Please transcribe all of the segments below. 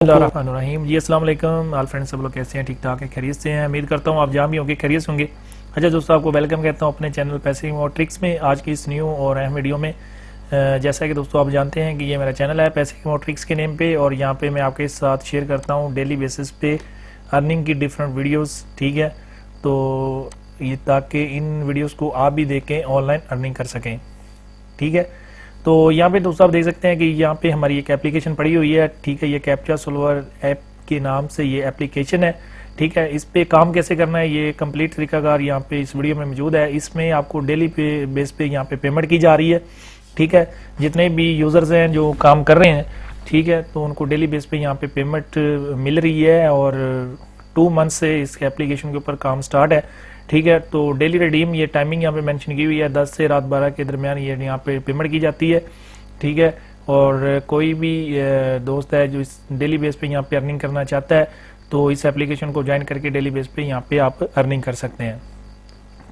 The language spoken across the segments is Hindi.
बिस्मिल्लाहिर्रहमानिर्रहीम जी। अस्सलाम वालेकुम ऑल फ्रेंड्स, सब लोग कैसे हैं? ठीक ठाक है, खैरियत से हैं? उम्मीद करता हूँ आप जहाँ भी होंगे खैरियत होंगे। अच्छा दोस्तों, आपको वेलकम कहता हूँ अपने चैनल पैसिव और ट्रिक्स में। आज की इस न्यू और अहम वीडियो में जैसा कि दोस्तों आप जानते हैं कि ये मेरा चैनल है पैसिव और ट्रिक्स के नेम पे, और यहाँ पे मैं आपके साथ शेयर करता हूँ डेली बेसिस पे अर्निंग की डिफरेंट वीडियोज़। ठीक है, तो ये ताकि इन वीडियोज़ को आप भी देखें, ऑनलाइन अर्निंग कर सकें। ठीक है, तो यहाँ पे दोस्तों आप देख सकते हैं कि यहाँ पे हमारी एक एप्लीकेशन पड़ी हुई है। ठीक है, ये कैप्चा सोल्वर ऐप के नाम से ये एप्लीकेशन है। ठीक है, इस पे काम कैसे करना है ये कंप्लीट तरीकाकार यहाँ पे इस वीडियो में मौजूद है। इसमें आपको डेली पे बेस पे यहाँ पे पेमेंट की जा रही है। ठीक है, जितने भी यूजर्स हैं जो काम कर रहे हैं, ठीक है, तो उनको डेली बेस पे यहाँ पे पेमेंट मिल रही है, और 2 मंथ से इस एप्लीकेशन के ऊपर काम स्टार्ट है। ठीक है, तो डेली रिडीम ये टाइमिंग यहाँ पे मेंशन की हुई है, 10 से रात 12 के दरमियान ये यहाँ पे पेमेंट की जाती है। ठीक है, और कोई भी दोस्त है जो इस डेली बेस पे यहाँ पे अर्निंग करना चाहता है, तो इस एप्लीकेशन को ज्वाइन करके डेली बेस पे यहाँ पे आप अर्निंग कर सकते हैं।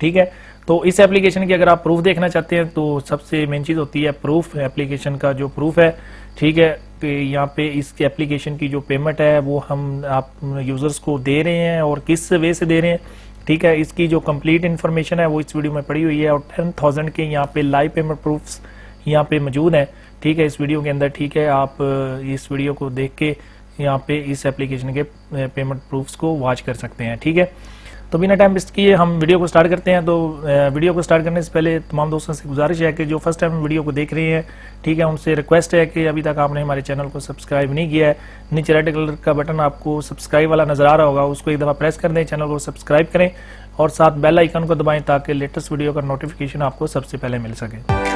ठीक है, तो इस एप्लीकेशन की अगर आप प्रूफ देखना चाहते हैं तो सबसे मेन चीज़ होती है प्रूफ। एप्लीकेशन का जो प्रूफ है, ठीक है, कि यहाँ पे इस एप्लीकेशन की जो पेमेंट है वो हम आप यूजर्स को दे रहे हैं और किस वे से दे रहे हैं। ठीक है, इसकी जो कंप्लीट इन्फॉर्मेशन है वो इस वीडियो में पड़ी हुई है, और 10,000 के यहाँ पे लाइव पेमेंट प्रूफ्स यहाँ पे मौजूद हैं। ठीक है, इस वीडियो के अंदर। ठीक है, आप इस वीडियो को देख के यहाँ पे इस एप्लीकेशन के पेमेंट प्रूफ्स को वॉच कर सकते हैं। ठीक है, तो बिना टाइम वेस्ट किए हम वीडियो को स्टार्ट करते हैं। तो वीडियो को स्टार्ट करने से पहले तमाम दोस्तों से गुजारिश है कि जो फर्स्ट टाइम वीडियो को देख रहे हैं, ठीक है, उनसे रिक्वेस्ट है कि अभी तक आपने हमारे चैनल को सब्सक्राइब नहीं किया है, नीचे रेड कलर का बटन आपको सब्सक्राइब वाला नजर आ रहा होगा, उसको एक दफ़ा प्रेस कर दें, चैनल को सब्सक्राइब करें और साथ बेल आइकन को दबाएं ताकि लेटेस्ट वीडियो का नोटिफिकेशन आपको सबसे पहले मिल सके।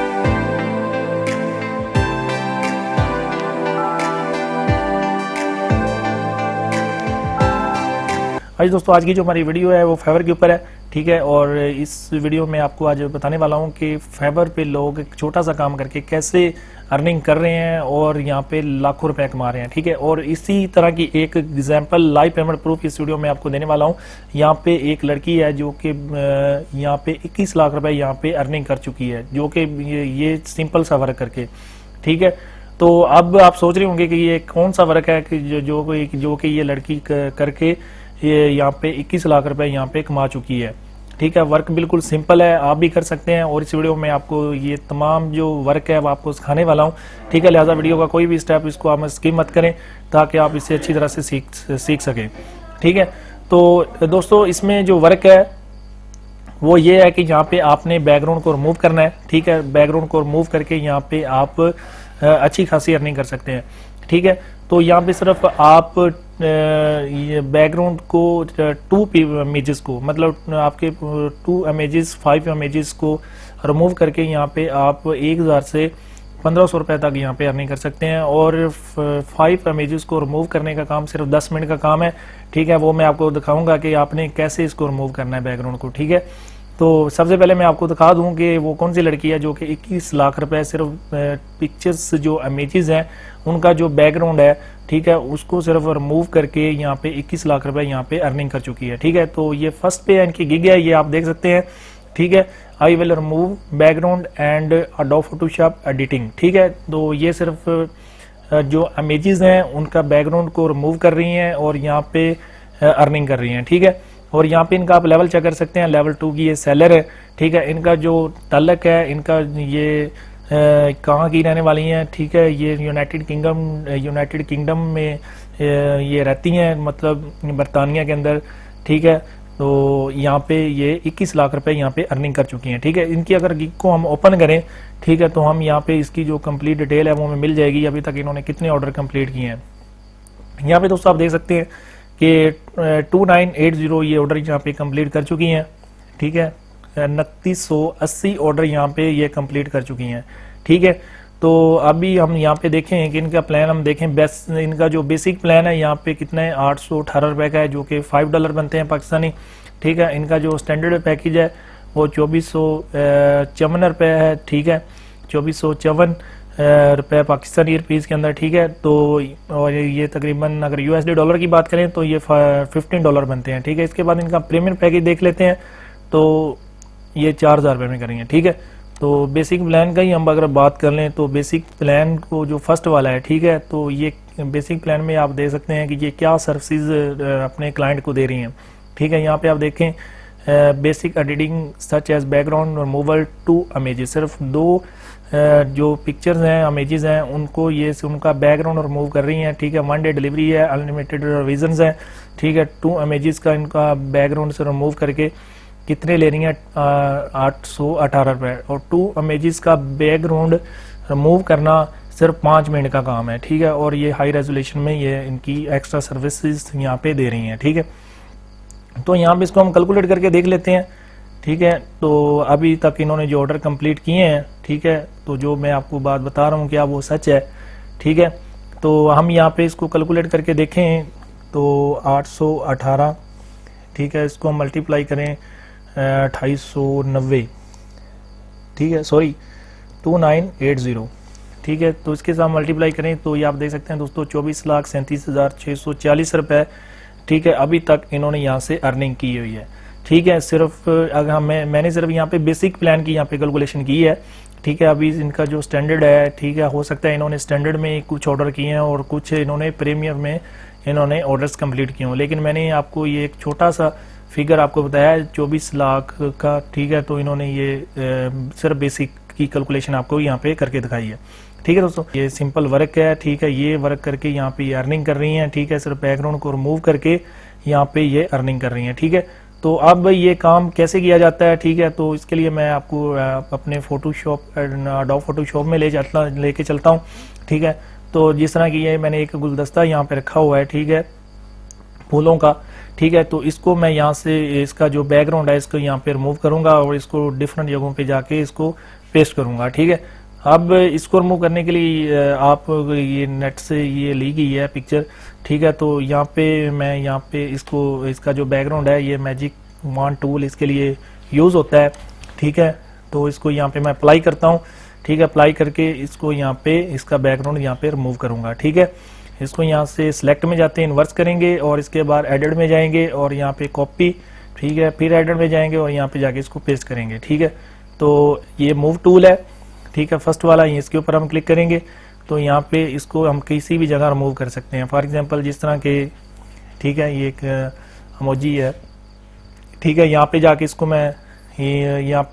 आज दोस्तों, आज की जो हमारी वीडियो है वो फेवर के ऊपर है। ठीक है, और इस वीडियो में आपको आज बताने वाला हूँ कि फेवर पे लोग एक छोटा सा काम करके कैसे अर्निंग कर रहे हैं और यहाँ पे लाखों रुपए कमा रहे हैं। ठीक है, और इसी तरह की एक एग्जांपल लाइव पेमेंट प्रूफ इस वीडियो में आपको देने वाला हूँ। यहाँ पे एक लड़की है जो कि यहाँ पे 21 लाख रुपए यहाँ पे अर्निंग कर चुकी है, जो कि ये सिंपल सा वर्क करके। ठीक है, तो अब आप सोच रहे होंगे कि ये कौन सा वर्क है कि जो कि ये लड़की करके ये यहाँ पे 21 लाख रुपए यहाँ पे कमा चुकी है। ठीक है, वर्क बिल्कुल सिंपल है, आप भी कर सकते हैं, और इस वीडियो में आपको ये तमाम जो वर्क है वो आपको सिखाने वाला हूँ। ठीक है, लिहाजा वीडियो का कोई भी स्टेप इसको आप स्किप मत करें ताकि आप इसे अच्छी तरह से सीख सकें। ठीक है, तो दोस्तों इसमें जो वर्क है वो ये है कि यहाँ पे आपने बैकग्राउंड को रिमूव करना है। ठीक है, बैकग्राउंड को रिमूव करके यहाँ पे आप अच्छी खासी अर्निंग कर सकते हैं। ठीक है, तो यहाँ पे सिर्फ आप ये बैकग्राउंड को 2 इमेजेस को, मतलब आपके 2 इमेजेस 5 इमेजेस को रिमूव करके यहाँ पे आप 1000 से 1500 रुपए तक यहाँ पे अर्निंग कर सकते हैं, और 5 इमेजेस को रिमूव करने का काम सिर्फ 10 मिनट का काम है। ठीक है, वो मैं आपको दिखाऊंगा कि आपने कैसे इसको रिमूव करना है बैकग्राउंड को। ठीक है, तो सबसे पहले मैं आपको दिखा दूं कि वो कौन सी लड़की है जो कि 21 लाख रुपए सिर्फ पिक्चर्स जो इमेजेस हैं उनका जो बैकग्राउंड है, ठीक है, उसको सिर्फ रिमूव करके यहाँ पे 21 लाख रुपए यहाँ पे अर्निंग कर चुकी है। ठीक है, तो ये फर्स्ट पे इनकी गिग है, ये आप देख सकते हैं। ठीक है, I will remove background and Adobe Photoshop editing. ठीक है, तो ये सिर्फ जो इमेजेस हैं उनका बैकग्राउंड को रिमूव कर रही हैं और यहाँ पे अर्निंग कर रही हैं। ठीक है, और यहाँ पे इनका आप लेवल चेक कर सकते हैं, लेवल 2 की ये सेलर है। ठीक है, इनका जो तलक है, इनका ये कहाँ की रहने वाली हैं। ठीक है, ये यूनाइटेड किंगडम में ये रहती हैं, मतलब बरतानिया के अंदर। ठीक है, तो यहाँ पे ये 21 लाख रुपए यहाँ पे अर्निंग कर चुकी हैं। ठीक है, इनकी अगर गिग को हम ओपन करें, ठीक है, तो हम यहाँ पे इसकी जो कंप्लीट डिटेल है वो हमें मिल जाएगी, अभी तक इन्होंने कितने ऑर्डर कंप्लीट किए हैं। यहाँ पे दोस्तों आप देख सकते हैं कि 2980 ये ऑर्डर यहाँ पे कंप्लीट कर चुकी हैं। ठीक है, 2980 ऑर्डर यहाँ पे ये कंप्लीट कर चुकी हैं। ठीक है, तो अभी हम यहाँ पे देखें कि इनका प्लान हम देखें, बेस्ट इनका जो बेसिक प्लान है यहाँ पे कितना है, 818 रुपए का है, जो कि $5 बनते हैं पाकिस्तानी। ठीक है, इनका जो स्टैंडर्ड पैकेज है वो 2454 रुपए है। ठीक है, 2454 रुपए पाकिस्तानी रुपीज़ के अंदर। ठीक है, तो और ये तकरीबन अगर USD डॉलर की बात करें तो ये $15 बनते हैं। ठीक है, इसके बाद इनका प्रीमियम पैकेज देख लेते हैं, तो ये 4000 रुपये में करेंगे। ठीक है, तो बेसिक प्लान का ही हम अगर बात कर लें तो बेसिक प्लान को जो फर्स्ट वाला है, ठीक है, तो ये बेसिक प्लान में आप देख सकते हैं कि ये क्या सर्विसेज अपने क्लाइंट को दे रही हैं। ठीक है, यहाँ पे आप देखें basic editing such as background removal to images, सिर्फ 2 जो पिक्चर्स हैं इमेजेस हैं उनको ये उनका बैकग्राउंड रिमूव कर रही हैं। ठीक है, 1 डे डिलीवरी है, अनलिमिटेड रिविजन्स हैं। ठीक है, 2 इमेजेस का इनका बैकग्राउंड से रिमूव करके कितने ले रही हैं 818 रुपये, और 2 इमेजेस का बैकग्राउंड रिमूव करना सिर्फ 5 मिनट का काम है। ठीक है, और ये हाई रेजोल्यूशन में ये इनकी एक्स्ट्रा सर्विसेज यहाँ पे दे रही हैं। ठीक है, तो यहाँ पे इसको हम कैलकुलेट करके देख लेते हैं। ठीक है, तो अभी तक इन्होंने जो ऑर्डर कंप्लीट किए हैं, ठीक है, तो जो मैं आपको बात बता रहा हूँ क्या वो सच है। ठीक है, तो हम यहाँ पे इसको कैलकुलेट करके देखें तो 818, ठीक है, इसको हम मल्टीप्लाई करें 2890, ठीक है, सॉरी 2980। ठीक है, तो इसके साथ मल्टीप्लाई करें तो ये आप देख सकते हैं दोस्तों 24,37,640 रुपये। ठीक है, अभी तक इन्होंने यहाँ से अर्निंग की हुई है। ठीक है, सिर्फ अगर मैंने सिर्फ यहाँ पे बेसिक प्लान की यहाँ पे कैलकुलेशन की है। ठीक है, अभी इनका जो स्टैंडर्ड है, ठीक है, हो सकता है इन्होंने स्टैंडर्ड में कुछ ऑर्डर किए हैं और कुछ इन्होंने प्रीमियम में इन्होंने ऑर्डर्स कंप्लीट किए हों, लेकिन मैंने आपको ये एक छोटा सा फिगर आपको बताया है 24 लाख का। ठीक है, तो इन्होंने ये सिर्फ बेसिक की कैलकुलेशन आपको यहाँ पे करके दिखाई है। ठीक है दोस्तों, ये सिंपल वर्क है। ठीक है, ये वर्क करके यहाँ पे ये अर्निंग कर रही हैं। ठीक है, सिर्फ बैकग्राउंड को रिमूव करके यहाँ पे ये अर्निंग कर रही हैं। ठीक है, तो अब ये काम कैसे किया जाता है। ठीक है, तो इसके लिए मैं आपको अपने फोटोशॉप अडोब फोटोशॉप में लेके चलता हूँ। ठीक है, तो जिस तरह की ये मैंने एक गुलदस्ता यहाँ पे रखा हुआ है, ठीक है, फूलों का। ठीक है, तो इसको मैं यहाँ से इसका जो बैकग्राउंड है इसको यहाँ पे रिमूव करूंगा और इसको डिफरेंट जगहों पे जाके इसको पेस्ट करूंगा। ठीक है, अब इसको रिमूव करने के लिए आप ये नेट से ये ली गई है पिक्चर। ठीक है, तो यहाँ पे मैं यहाँ पे इसका जो बैकग्राउंड है ये मैजिक वॉन्ड टूल इसके लिए यूज़ होता है। ठीक है, तो इसको यहाँ पे मैं अप्लाई करता हूँ। ठीक है, अप्लाई करके इसको यहाँ पे इसका बैकग्राउंड यहाँ पे रिमूव करूंगा। ठीक है, इसको यहाँ से सिलेक्ट में जाते हैं, इन्वर्स करेंगे और इसके बाद एडिट में जाएंगे और यहाँ पे कॉपी। ठीक है, फिर एडिट में जाएंगे और यहाँ पे जाके इसको पेस्ट करेंगे। ठीक है, तो ये मूव टूल है। ठीक है, फर्स्ट वाला इसके ऊपर हम क्लिक करेंगे तो यहाँ पे इसको हम किसी भी जगह रिमूव कर सकते हैं। फॉर एग्जांपल जिस तरह के, ठीक है, ये एक इमोजी है। ठीक है, यहाँ पे जाके इसको मैं यहाँ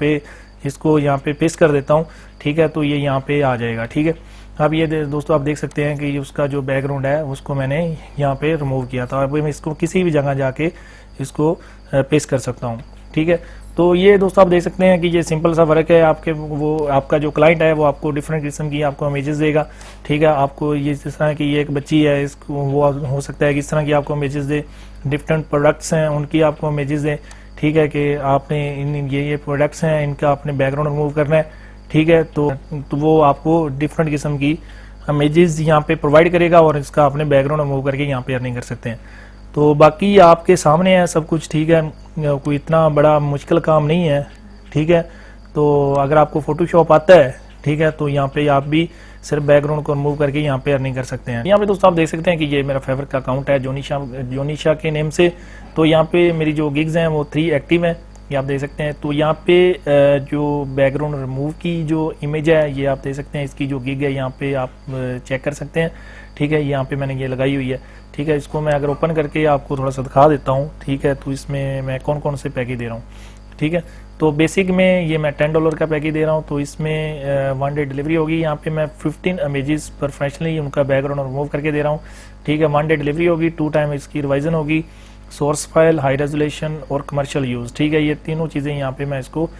पे पेस्ट कर देता हूँ। ठीक है, तो ये यहाँ पे आ जाएगा। ठीक है, अब ये दोस्तों आप देख सकते हैं कि उसका जो बैकग्राउंड है उसको मैंने यहाँ पे रिमूव किया था। अब मैं इसको किसी भी जगह जाके इसको पेस्ट कर सकता हूँ। ठीक है, तो ये दोस्तों आप देख सकते हैं कि ये सिंपल सा वर्क है। आपका जो क्लाइंट है वो आपको डिफरेंट किस्म की आपको इमेजेस देगा। ठीक है, आपको ये जिस तरह की ये एक बच्ची है इसको वो हो सकता है कि इस तरह की आपको इमेजेस दे, डिफरेंट प्रोडक्ट्स हैं उनकी आपको इमेजेस दे। ठीक है, कि आपने ये प्रोडक्ट्स हैं इनका आपने बैकग्राउंड रिमूव करना है। ठीक है, तो वो आपको डिफरेंट किस्म की इमेजेस यहाँ पे प्रोवाइड करेगा और इसका आपने बैकग्राउंड रिमूव करके यहाँ पे अर्निंग कर सकते हैं। तो बाकी आपके सामने है सब कुछ। ठीक है, कोई इतना बड़ा मुश्किल काम नहीं है। ठीक है, तो अगर आपको फोटोशॉप आता है, ठीक है, तो यहाँ पे आप भी सिर्फ बैकग्राउंड को रिमूव करके यहाँ पे अर्निंग कर सकते हैं। यहाँ पे दोस्तों आप देख सकते हैं कि ये मेरा फेवरेट का अकाउंट है जोनिशा के नेम से। तो यहाँ पे मेरी जो गिग्स हैं वो 3 एक्टिव हैं, ये आप देख सकते हैं। तो यहाँ पे जो बैकग्राउंड रिमूव की जो इमेज है ये आप देख सकते हैं, इसकी जो गिग है यहाँ पे आप चेक कर सकते हैं। ठीक है, यहाँ पे मैंने ये लगाई हुई है। ठीक है, इसको मैं अगर ओपन करके आपको थोड़ा सा दिखा देता हूँ। ठीक है, तो इसमें मैं कौन कौन से पैकेज दे रहा हूँ। ठीक है, तो बेसिक में ये मैं $10 का पैकेज दे रहा हूँ। तो इसमें 1 डे डिलीवरी होगी। यहाँ पे मैं 15 इमेजेस प्रोफेशनली उनका बैकग्राउंड रिमूव करके दे रहा हूँ। ठीक है, 1 डे डिलीवरी होगी, 2 टाइम इसकी रिवाइजन होगी, सोर्स फाइल, हाई रेजोल्यूशन और कमर्शियल यूज़। ठीक है, ये तीनों चीज़ें यहाँ पे मैं इसको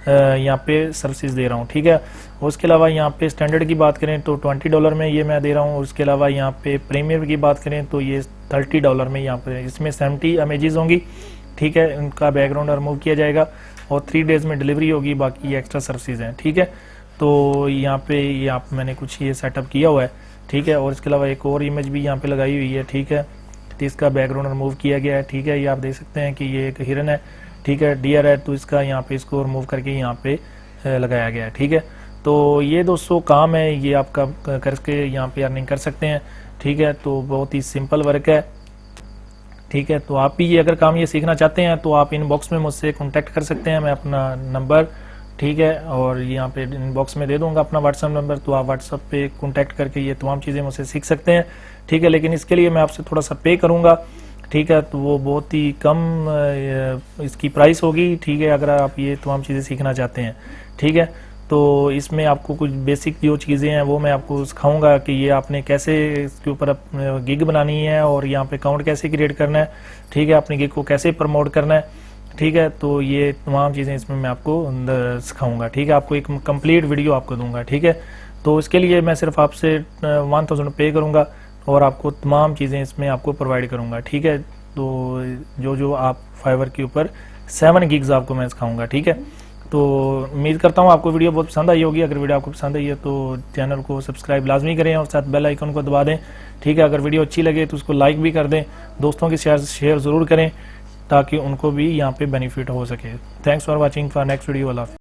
यहाँ पे सर्विसेज दे रहा हूँ। ठीक है, उसके अलावा यहाँ पे स्टैंडर्ड की बात करें तो $20 में ये मैं दे रहा हूँ। उसके अलावा यहाँ पे प्रीमियम की बात करें तो ये $30 में यहाँ पे इसमें 70 इमेजेस होंगी। ठीक है, उनका बैकग्राउंड रिमूव किया जाएगा और 3 डेज में डिलीवरी होगी। बाकी एक्स्ट्रा सर्विसेज हैं। ठीक है, तो यहाँ पे मैंने कुछ ये सेटअप किया हुआ है। ठीक है, और इसके अलावा एक और इमेज भी यहाँ पे लगाई हुई है। ठीक है, तो इसका बैकग्राउंड रिमूव किया गया है। ठीक है, ये आप देख सकते हैं कि ये एक हिरन है। ठीक है, डियर है, तो इसका यहाँ पे इसको रिमूव करके यहाँ पे लगाया गया है। ठीक है, तो ये दोस्तों काम है, ये आपका करके यहाँ पे अर्निंग कर सकते हैं। ठीक है, तो बहुत ही सिंपल वर्क है। ठीक है, तो आप भी ये अगर काम ये सीखना चाहते हैं तो आप इनबॉक्स में मुझसे कॉन्टैक्ट कर सकते हैं। मैं अपना नंबर ठीक है। और यहाँ पे इनबॉक्स में दे दूंगा अपना व्हाट्सअप नंबर, तो आप व्हाट्सअप पे कॉन्टैक्ट करके ये तमाम चीज़ें मुझसे सीख सकते हैं। ठीक है, लेकिन इसके लिए मैं आपसे थोड़ा सा पे करूँगा। ठीक है, तो वो बहुत ही कम इसकी प्राइस होगी। ठीक है, अगर आप ये तमाम चीज़ें सीखना चाहते हैं। ठीक है, तो इसमें आपको कुछ बेसिक जो चीज़ें हैं वो मैं आपको सिखाऊंगा कि ये आपने कैसे इसके ऊपर गिग बनानी है और यहाँ पे अकाउंट कैसे क्रिएट करना है। ठीक है, अपनी गिग को कैसे प्रमोट करना है। ठीक है, तो ये तमाम चीज़ें इसमें मैं आपको सिखाऊंगा। ठीक है, आपको एक कंप्लीट वीडियो आपको दूंगा। ठीक है, तो इसके लिए मैं सिर्फ आपसे 1000 पे करूँगा और आपको तमाम चीज़ें इसमें आपको प्रोवाइड करूँगा। ठीक है, तो जो आप फाइवर के ऊपर 7 गिग्स आपको मैं सिखाऊंगा। ठीक है, तो उम्मीद करता हूँ आपको वीडियो बहुत पसंद आई होगी। अगर वीडियो आपको पसंद आई है तो चैनल को सब्सक्राइब लाजमी करें और साथ बेल आइकन को दबा दें। ठीक है, अगर वीडियो अच्छी लगे तो उसको लाइक भी कर दें, दोस्तों के शेयर ज़रूर करें ताकि उनको भी यहाँ पे बेनिफिट हो सके। Thanks for watching for next video. अल्लाह हाफ़िज़।